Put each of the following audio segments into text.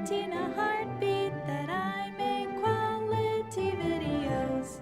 Bettina heartbeat that I make quality videos.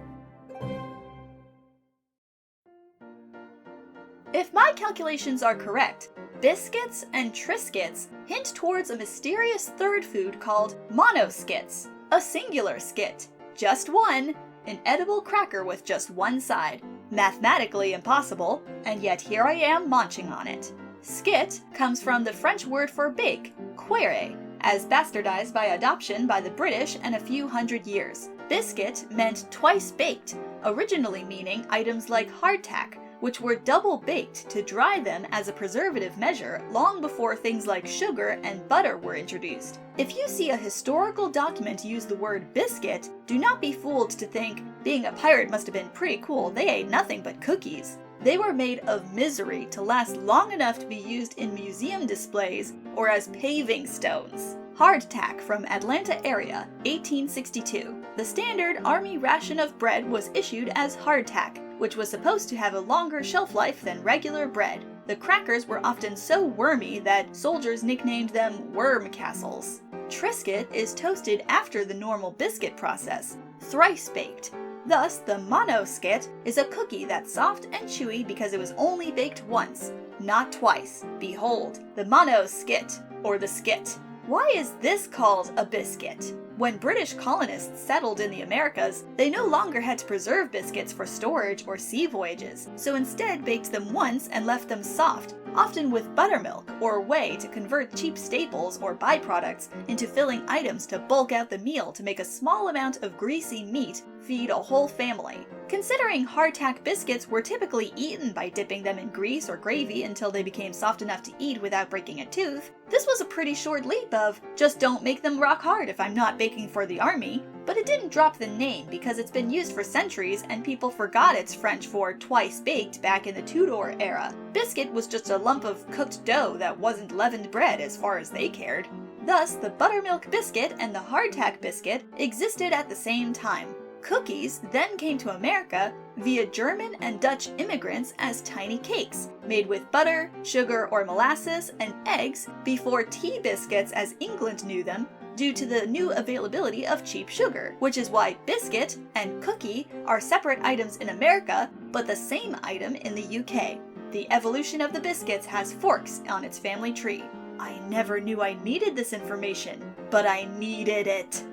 If my calculations are correct, Biscuits and Triscuits hint towards a mysterious third food called Monosquits, a singular skit, just one, an edible cracker with just one side. Mathematically impossible, and yet here I am munching on it. Skit comes from the French word for bake, cuire, as bastardized by adoption by the British in a few hundred years. Biscuit meant twice baked, originally meaning items like hardtack, which were double baked to dry them as a preservative measure long before things like sugar and butter were introduced. If you see a historical document use the word biscuit, do not be fooled to think, being a pirate must have been pretty cool, they ate nothing but cookies. They were made of misery to last long enough to be used in museum displays or as paving stones. Hardtack from Atlanta area, 1862. The standard army ration of bread was issued as hardtack, which was supposed to have a longer shelf life than regular bread. The crackers were often so wormy that soldiers nicknamed them worm castles. Triscuit is toasted after the normal biscuit process, thrice baked. Thus, the Monosquit is a cookie that's soft and chewy because it was only baked once, not twice. Behold, the Monosquit, or the skit. Why is this called a biscuit? When British colonists settled in the Americas, they no longer had to preserve biscuits for storage or sea voyages, so instead baked them once and left them soft, often with buttermilk or whey to convert cheap staples or byproducts into filling items to bulk out the meal to make a small amount of greasy meat feed a whole family. Considering hardtack biscuits were typically eaten by dipping them in grease or gravy until they became soft enough to eat without breaking a tooth, this was a pretty short leap of, just don't make them rock hard if I'm not baking for the army. But it didn't drop the name because it's been used for centuries and people forgot it's French for twice baked back in the Tudor era. Biscuit was just a lump of cooked dough that wasn't leavened bread as far as they cared. Thus, the buttermilk biscuit and the hardtack biscuit existed at the same time. Cookies then came to America via German and Dutch immigrants as tiny cakes, made with butter, sugar or molasses, and eggs before tea biscuits as England knew them due to the new availability of cheap sugar, which is why biscuit and cookie are separate items in America but the same item in the UK. The evolution of the biscuits has forks on its family tree. I never knew I needed this information, but I needed it.